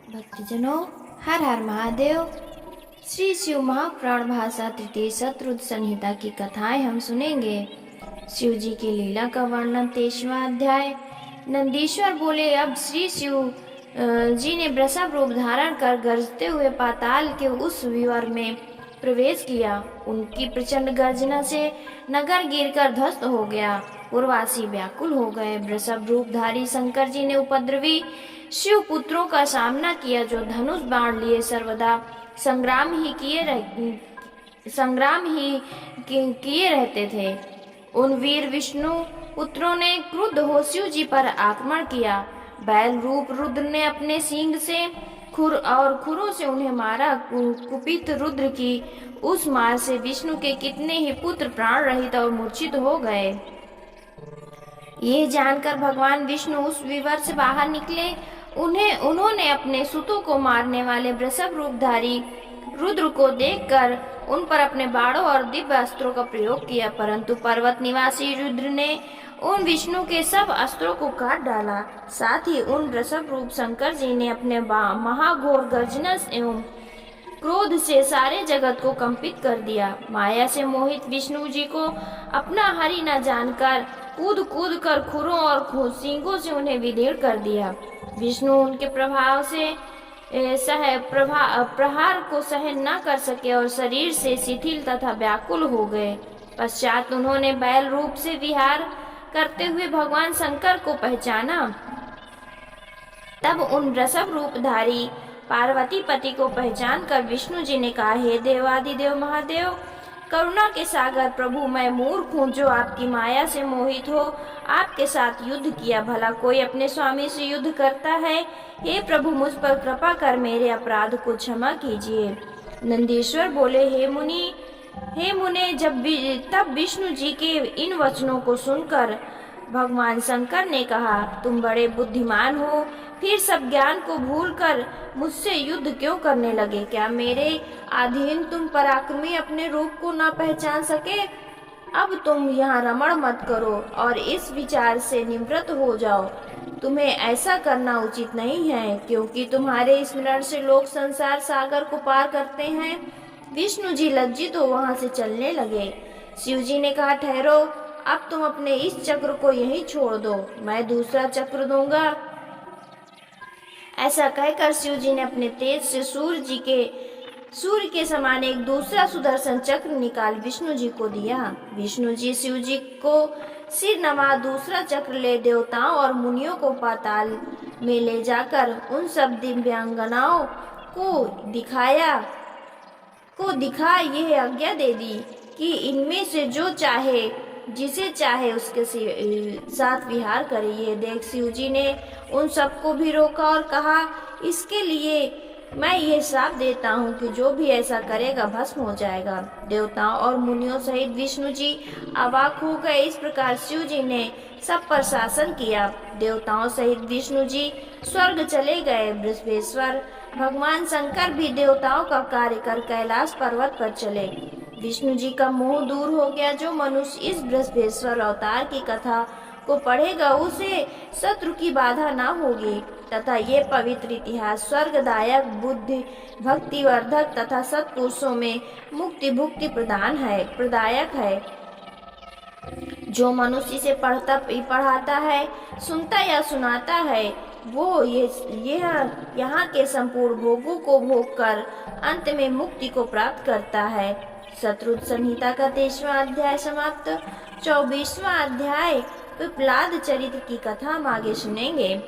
भक्तजनों, हर हर महादेव। श्री शिव महापुराण भाषा तृतीय शतरुद्र संहिता की कथाएं हम सुनेंगे। शिव जी की लीला का वर्णन 23वां अध्याय। नंदीश्वर बोले, अब श्री शिव जी ने वृषभ रूप धारण कर गरजते हुए पाताल के उस विवर में प्रवेश किया। उनकी प्रचंड गर्जना से नगर गिरकर ध्वस्त हो गया। पूर्ववासी व्याकुल हो गए। वृषभ रूपधारी शंकर जी ने उपद्रवी शिव पुत्रों का सामना किया, जो धनुष बाण लिए सर्वदा संग्राम ही किए रहते थे। उन वीर विष्णु पुत्रों ने क्रुद्ध हो शिव जी पर आक्रमण किया। बैल रूप रुद्र ने अपने सींग से खुरों से उन्हें मारा। कुपित रुद्र की उस मार से विष्णु के कितने ही पुत्र प्राण रहित और मूर्छित हो गए। ये जानकर भगवान विष्णु उस विवर से बाहर निकले। उन्होंने अपने सुतों को मारने वाले वृषभ रूपधारी रुद्र को देखकर उन पर अपने बाणों और दिव्य अस्त्रों का प्रयोग किया, परंतु पर्वत निवासी रुद्र ने उन विष्णु के सब अस्त्रों को काट डाला। साथ ही उन वृषभ रूप शंकर जी ने अपने महाघोर गर्जना एवं क्रोध से सारे जगत को कंपित कर दिया। माया से मोहित विष्णु जी को अपना हरि न जानकर कूद कूद कर खुरों और सींगों से उन्हें विदीर्ण कर दिया। विष्णु उनके प्रभाव से प्रहार को सहन न कर सके और शरीर से शिथिल तथा व्याकुल हो गए। पश्चात उन्होंने बैल रूप से विहार करते हुए भगवान शंकर को पहचाना। तब उन वृषभ रूपधारी पार्वती पति को पहचान कर विष्णु जी ने कहा, हे देवादिदेव महादेव, करुणा के सागर प्रभु, मैं मूर्ख हूँ जो आपकी माया से मोहित हो आपके साथ युद्ध किया। भला कोई अपने स्वामी से युद्ध करता है? हे प्रभु, मुझ पर कृपा कर मेरे अपराध को क्षमा कीजिए। नंदीश्वर बोले, हे मुने, तब विष्णु जी के इन वचनों को सुनकर भगवान शंकर ने कहा, तुम बड़े बुद्धिमान हो, फिर सब ज्ञान को भूलकर मुझसे युद्ध क्यों करने लगे? क्या मेरे अधीन तुम पराक्रमी अपने रूप को न पहचान सके? अब तुम यहाँ रमण मत करो और इस विचार से निवृत्त हो जाओ। तुम्हें ऐसा करना उचित नहीं है, क्योंकि तुम्हारे स्मरण से लोग संसार सागर को पार करते हैं। विष्णु जी लज्जित हो वहाँ से चलने लगे। शिव जी ने कहा, ठहरो, अब तुम अपने इस चक्र को यहीं छोड़ दो, मैं दूसरा चक्र दूंगा। ऐसा कहकर शिव जी ने अपने तेज से सूर्य के समान एक दूसरा सुदर्शन चक्र निकाल विष्णु जी को दिया। विष्णु जी शिव जी को सिर नवा दूसरा चक्र ले देवताओं और मुनियों को पाताल में ले जाकर उन सब दिव्यांगनाओं को दिखा यह आज्ञा दे दी कि इनमें से जो चाहे जिसे चाहे उसके साथ विहार करे। ये देख शिव जी ने उन सबको भी रोका और कहा, इसके लिए मैं ये श्राप देता हूँ कि जो भी ऐसा करेगा भस्म हो जाएगा। देवताओं और मुनियों सहित विष्णु जी अवाक हो गए। इस प्रकार शिव जी ने सब पर शासन किया। देवताओं सहित विष्णु जी स्वर्ग चले गए। बृहस्पतिश्वर भगवान शंकर भी देवताओं का कार्य कर कैलाश पर्वत पर चले। विष्णु जी का मोह दूर हो गया। जो मनुष्य इस बृहस्पतिश्वर अवतार की कथा को पढ़ेगा उसे शत्रु की बाधा न होगी तथा ये पवित्र इतिहास स्वर्गदायक, बुद्धि भक्तिवर्धक तथा सत्पुरुषों में मुक्ति भुक्ति प्रदायक है। जो मनुष्य इसे पढ़ाता है, सुनता या सुनाता है, वो यहाँ के संपूर्ण भोगों को भोग कर अंत में मुक्ति को प्राप्त करता है। शतरुद्र संहिता का 23वां अध्याय समाप्त। 24वां अध्याय पिपलाद चरित्र की कथा हम आगे सुनेंगे।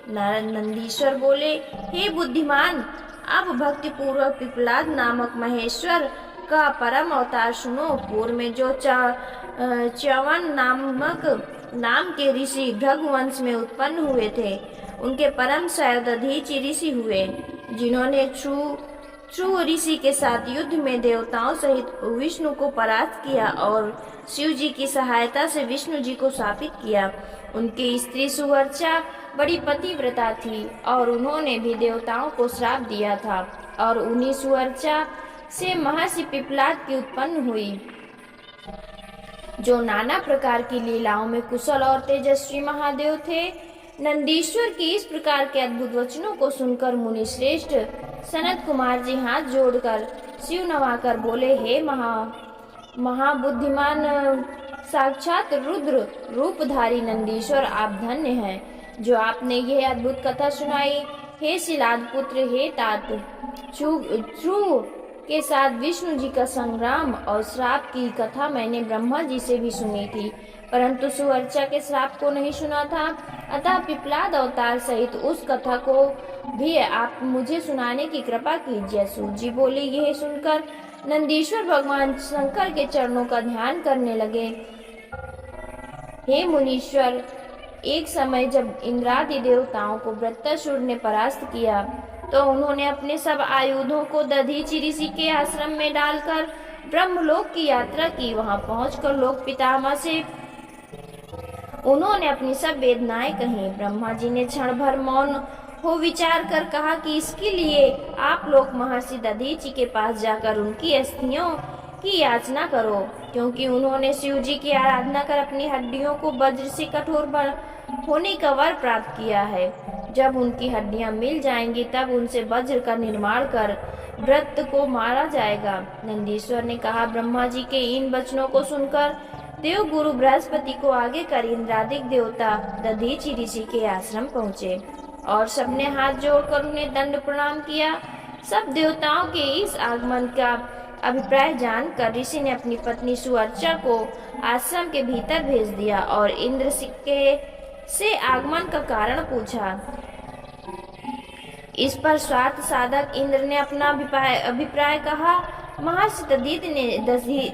नारद नंदीश्वर बोले, हे बुद्धिमान, अब भक्ति पूर्वक पिपलाद नामक महेश्वर का परम अवतार सुनो। पूर्व में जो च्यवन नाम के ऋषि भृगुवंश में उत्पन्न हुए थे, उनके परम सदधीचि ऋषि हुए, जिन्होंने ध्रुव ऋषि के साथ युद्ध में देवताओं सहित विष्णु को परास्त किया और शिव जी की सहायता से विष्णु जी को शापित किया। उनकी स्त्री सुवर्चा बड़ी पतिव्रता थी और उन्होंने भी देवताओं को श्राप दिया था और उन्हीं सुवर्चा से महर्षि पिपलाद की उत्पन्न हुई, जो नाना प्रकार की लीलाओं में कुशल और तेजस्वी महादेव थे। नंदीश्वर के इस प्रकार के अद्भुत वचनों को सुनकर मुनि श्रेष्ठ सनत कुमार जी हाथ जोड़कर शिव नवाकर बोले, हे महाबुद्धिमान साक्षात रुद्र रूपधारी नंदीश्वर, आप धन्य हैं जो आपने यह अद्भुत कथा सुनाई। हे शिलाद पुत्र, हे तात, ध्रुव के साथ विष्णु जी का संग्राम और श्राप की कथा मैंने ब्रह्मा जी से भी सुनी थी, परंतु सुवर्चा के श्राप को नहीं सुना था। अतः पिपलाद अवतार सहित उस कथा को भी आप मुझे सुनाने की कृपा कीजिए। सूत जी बोली। यह सुनकर नंदीश्वर भगवान शंकर के चरणों का ध्यान करने लगे। हे मुनीश्वर, एक समय जब इंद्रादि देवताओं को वृत्तासुर ने परास्त किया तो उन्होंने अपने सब आयुधों को दधीचि ऋषि के आश्रम में डालकर ब्रह्मलोक की यात्रा की। वहां पहुंचकर लोक पितामह से उन्होंने अपनी सब वेदनाएं कही। ब्रह्मा जी ने क्षण भर मौन हो विचार कर कहा कि इसके लिए आप लोग महर्षि दधीचि के पास जाकर उनकी अस्थियों की याचना करो, क्योंकि उन्होंने शिव जी की आराधना कर अपनी हड्डियों को वज्र से कठोर होने का वर प्राप्त किया है। जब उनकी हड्डियां मिल जाएंगी तब उनसे वज्र का निर्माण कर व्रत को मारा जाएगा। नंदीश्वर ने कहा। ब्रह्मा जी के इन वचनों को सुनकर देव गुरु बृहस्पति को आगे कर इंद्रादिक देवता दधीचि ऋषि के आश्रम पहुँचे और सबने हाथ जोड़कर उन्हें दंड प्रणाम किया। सब देवताओं के इस आगमन का अभिप्राय जानकर ऋषि ने अपनी पत्नी सुवर्चा को आश्रम के भीतर भेज दिया और इंद्र से आगमन का कारण पूछा। इस पर स्वार्थ साधक इंद्र ने अपना अभिप्राय कहा। महर्षि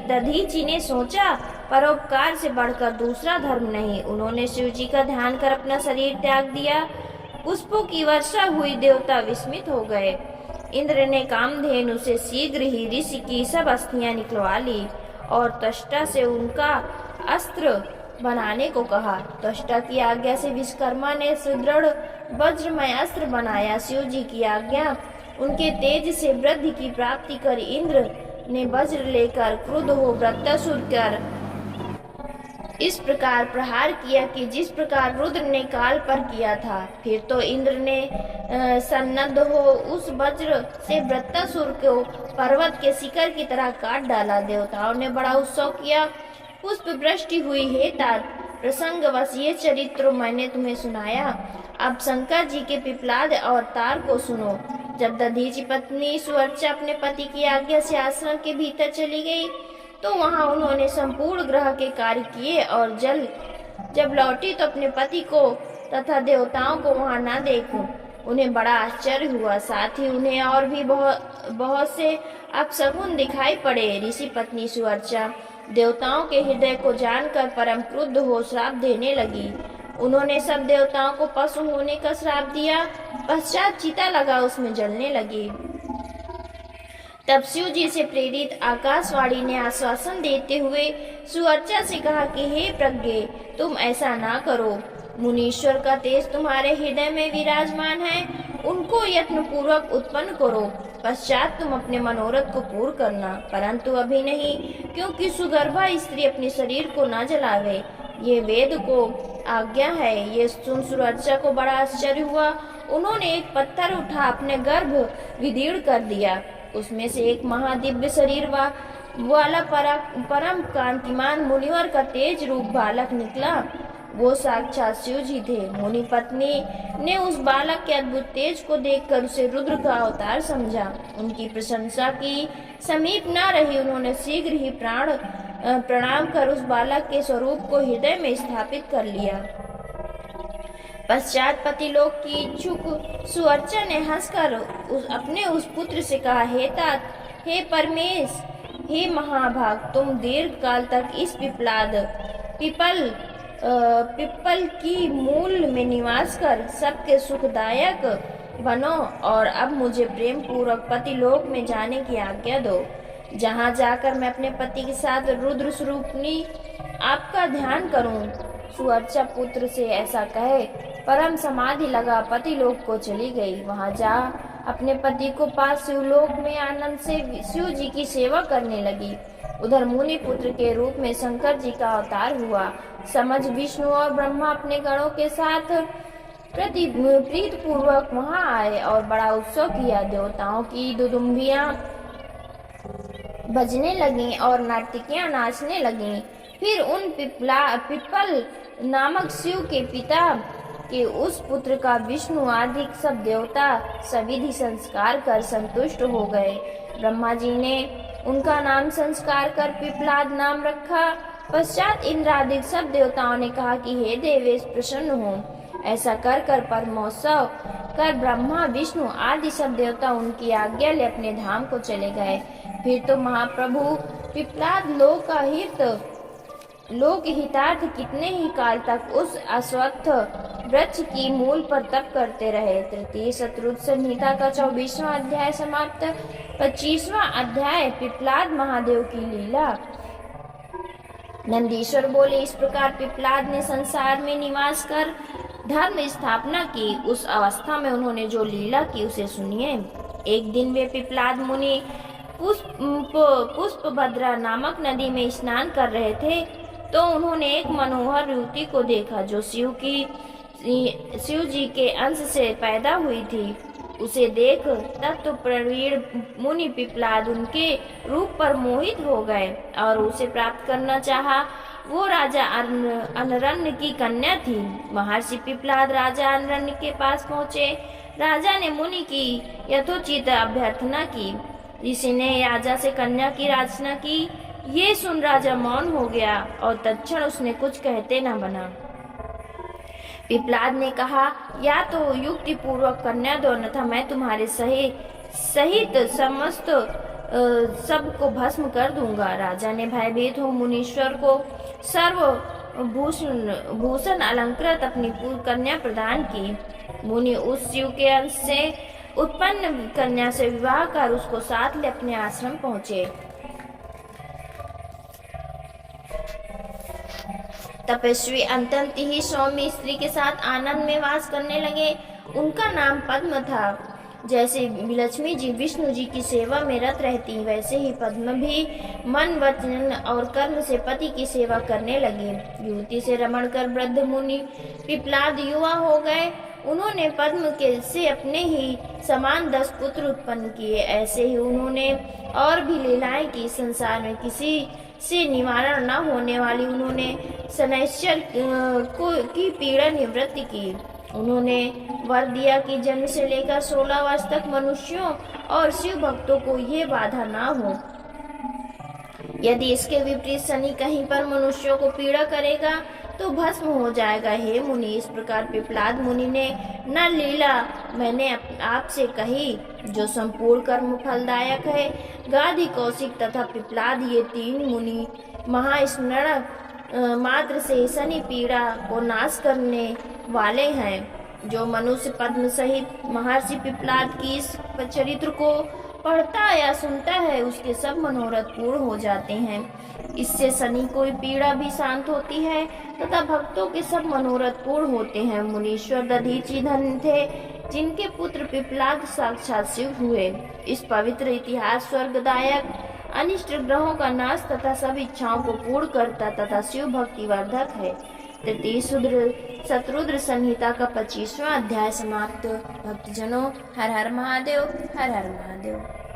दधीचि ने सोचा, परोपकार से बढ़कर दूसरा धर्म नहीं। उन्होंने शिव जी का ध्यान कर अपना शरीर त्याग दिया। पुष्पों की वर्षा हुई, देवता विस्मित हो गए। इंद्र ने कामधेनु से शीघ्र ही ऋषि की सब अस्थियां निकलवा ली और त्वष्टा से उनका अस्त्र बनाने को कहा। त्वष्टा की आज्ञा से विश्वकर्मा ने सुदृढ़ वज्रमय अस्त्र बनाया। शिव जी की आज्ञा उनके तेज से वृद्धि की प्राप्ति कर इंद्र ने वज्र लेकर क्रुद्ध हो वृत्तासुर कर इस प्रकार प्रहार किया कि जिस प्रकार रुद्र ने काल पर किया था। फिर तो इंद्र ने सन्नद्ध हो उस वज्र से वृत्तासुर को पर्वत के शिखर की तरह काट डाला। देवताओं ने बड़ा उत्सव किया, पुष्प वृष्टि हुई। हे तात, प्रसंगवश ये चरित्र मैंने तुम्हें सुनाया। अब शंकर जी के पिपलाद अवतार को सुनो। जब दधीचि पत्नी सुवर्चा अपने पति की आज्ञा से आश्रम के भीतर चली गई तो वहां उन्होंने संपूर्ण ग्रह के कार्य किए और जब लौटी तो अपने पति को तथा देवताओं को वहां न देखो। उन्हें बड़ा आश्चर्य हुआ। साथ ही उन्हें और भी बहुत से अपशकुन दिखाई पड़े। ऋषि पत्नी सुवर्चा देवताओं के हृदय को जानकर परम क्रुद्ध हो श्राप देने लगी। उन्होंने सब देवताओं को पशु होने का श्राप दिया। पश्चात चिता लगा उसमें जलने लगी। तब शिव जी से प्रेरित आकाशवाणी ने आश्वासन देते हुए सुवर्चा से कहा कि हे प्रज्ञे, तुम ऐसा ना करो। मुनीश्वर का तेज तुम्हारे हृदय में विराजमान है, उनको यत्न पूर्वक उत्पन्न करो। पश्चात तुम अपने मनोरथ को पूर्ण करना, परंतु अभी नहीं, क्योंकि सुगर्भा स्त्री अपने शरीर को न जलावे, ये वेद को आज्ञा है। ये सुन सुवर्चा को बड़ा आश्चर्य हुआ। उन्होंने एक पत्थर उठा अपने गर्भ विदीर्ण कर दिया। उसमें से एक महादिव्य शरीर वाला परम कांतिमान मुनिवर का तेज रूप बालक निकला। वो साक्षात शिव जी थे। मुनि पत्नी ने उस बालक के अद्भुत तेज को देखकर उसे रुद्र का अवतार समझा। उनकी प्रशंसा की समीप न रही। उन्होंने शीघ्र ही प्रणाम कर उस बालक के स्वरूप को हृदय में स्थापित कर लिया। पश्चात पतिलोक की इच्छुक सुवर्चा ने हंसकर अपने उस पुत्र से कहा, हे तात, हे परमेश, हे महाभाग, तुम दीर्घ काल तक इस पिपल की मूल में निवास कर सबके सुखदायक बनो और अब मुझे प्रेम पूर्वक पतिलोक में जाने की आज्ञा दो, जहाँ जाकर मैं अपने पति के साथ रुद्र स्वरूपनी आपका ध्यान करूं। सुवर्चा पुत्र से ऐसा कहे परम समाधि लगा पतिलोक को चली गई। वहां जा अपने पति को पास शिवलोक में आनंद से शिव जी की सेवा करने लगी। उधर मुनि पुत्र के रूप में शंकर जी का अवतार हुआ। समझ विष्णु और ब्रह्मा अपने गणों के साथ प्रीत पूर्वक वहां आए और बड़ा उत्सव किया। देवताओं की दुदुम्बियां बजने लगीं और नर्तकियां नाचने लगीं। फिर उन पिप्पल नामक शिव के पिता के उस पुत्र का विष्णु आदि सब देवता सविधि संस्कार कर संतुष्ट हो गए। ब्रह्मा जी ने उनका नाम संस्कार कर पिप्पलाद नाम रखा। पश्चात इंद्र आदि सब देवताओं ने कहा कि हे देवेश प्रसन्न हो। ऐसा कर कर परमोत्सव कर ब्रह्मा विष्णु आदि सब देवता उनकी आज्ञा ले अपने धाम को चले गए। फिर तो महाप्रभु पिप्पलाद लोक हितार्थ कितने ही काल तक उस अश्वत्थ वृक्ष की मूल पर तप करते रहे। तृतीय शत्रुघ्न संहिता का 24वां अध्याय समाप्त। 25वां अध्याय पिप्पलाद महादेव की लीला। नंदीश्वर बोले, इस प्रकार पिप्पलाद ने संसार में निवास कर धर्म स्थापना की। उस अवस्था में उन्होंने जो लीला की उसे सुनिए। एक दिन वे पिप्पलाद मुनि पुष्पभद्रा नामक नदी में स्नान कर रहे थे तो उन्होंने एक मनोहर युवती को देखा जो शिव जी के अंश से पैदा हुई थी। उसे देख तत्व प्रवीण मुनि पिप्पलाद उनके रूप पर मोहित हो गए और उसे प्राप्त करना चाहा। वो राजा अनरण्य की कन्या थी। महर्षि पिप्पलाद राजा अनरण्य के पास पहुँचे। राजा ने मुनि की यथोचित अभ्यर्थना की। ऋषि ने राजा से कन्या की याचना की। ये सुन राजा मौन हो गया और तत्क्षण उसने कुछ कहते न बना। पिप्पलाद ने कहा, या तो युक्ति पूर्वक कन्या दो अन्यथा मैं तुम्हारे सहित समस्त सबको भस्म कर दूंगा। राजा ने भयभीत हो मुनीश्वर को सर्व भूषण अलंकृत अपनी पूर्व कन्या प्रदान की। मुनि उस शिव के अंश से उत्पन्न कन्या से विवाह कर उसको साथ ले अपने आश्रम पहुँचे। तपस्वी अत्यंत ही सौम्य स्त्री के साथ आनंद में वास करने लगे। उनका नाम पद्म था। जैसे लक्ष्मी जी विष्णु जी की सेवा में रत रहती वैसे ही पद्म भी मन वचन और कर्म से पति की सेवा करने लगे। युवती से रमण कर वृद्ध मुनि पिप्पलाद युवा हो गए। उन्होंने पद्म के से अपने ही समान 10 पुत्र उत्पन्न किए। ऐसे ही उन्होंने और भी लीलाएं की। संसार में किसी से निवारण न होने वाली उन्होंने शनैश्चर की पीड़ा निवृत्ति की। उन्होंने वर दिया कि जन्म से लेकर 16 वर्ष तक मनुष्यों और शिव भक्तों को ये बाधा न हो। यदि इसके विपरीत शनि कहीं पर मनुष्यों को पीड़ा करेगा तो भस्म हो जाएगा। हे मुनि, इस प्रकार पिप्पलाद मुनि ने न लीला मैंने आपसे कही जो संपूर्ण कर्म फलदायक है। गाधी, कौशिक तथा पिप्पलाद ये 3 मुनि महास्मरण मात्र से शनि पीड़ा को नाश करने वाले हैं। जो मनुष्य पद्म सहित महर्षि पिप्पलाद की इस चरित्र को पढ़ता या सुनता है उसके सब मनोरथ पूर्ण हो जाते हैं। इससे शनि कोई पीड़ा भी शांत होती है तथा भक्तों के सब मनोरथ पूर्ण होते हैं। मुनीश्वर दधीचि धन्य थे जिनके पुत्र पिप्पलाद साक्षात शिव हुए। इस पवित्र इतिहास स्वर्गदायक अनिष्ट ग्रहों का नाश तथा सब इच्छाओं को पूर्ण करता तथा शिव भक्ति वर्धक है। तृतीय शत्रुद्र संहिता का 25वां अध्याय समाप्त। भक्तजनों, हर हर महादेव, हर हर महादेव।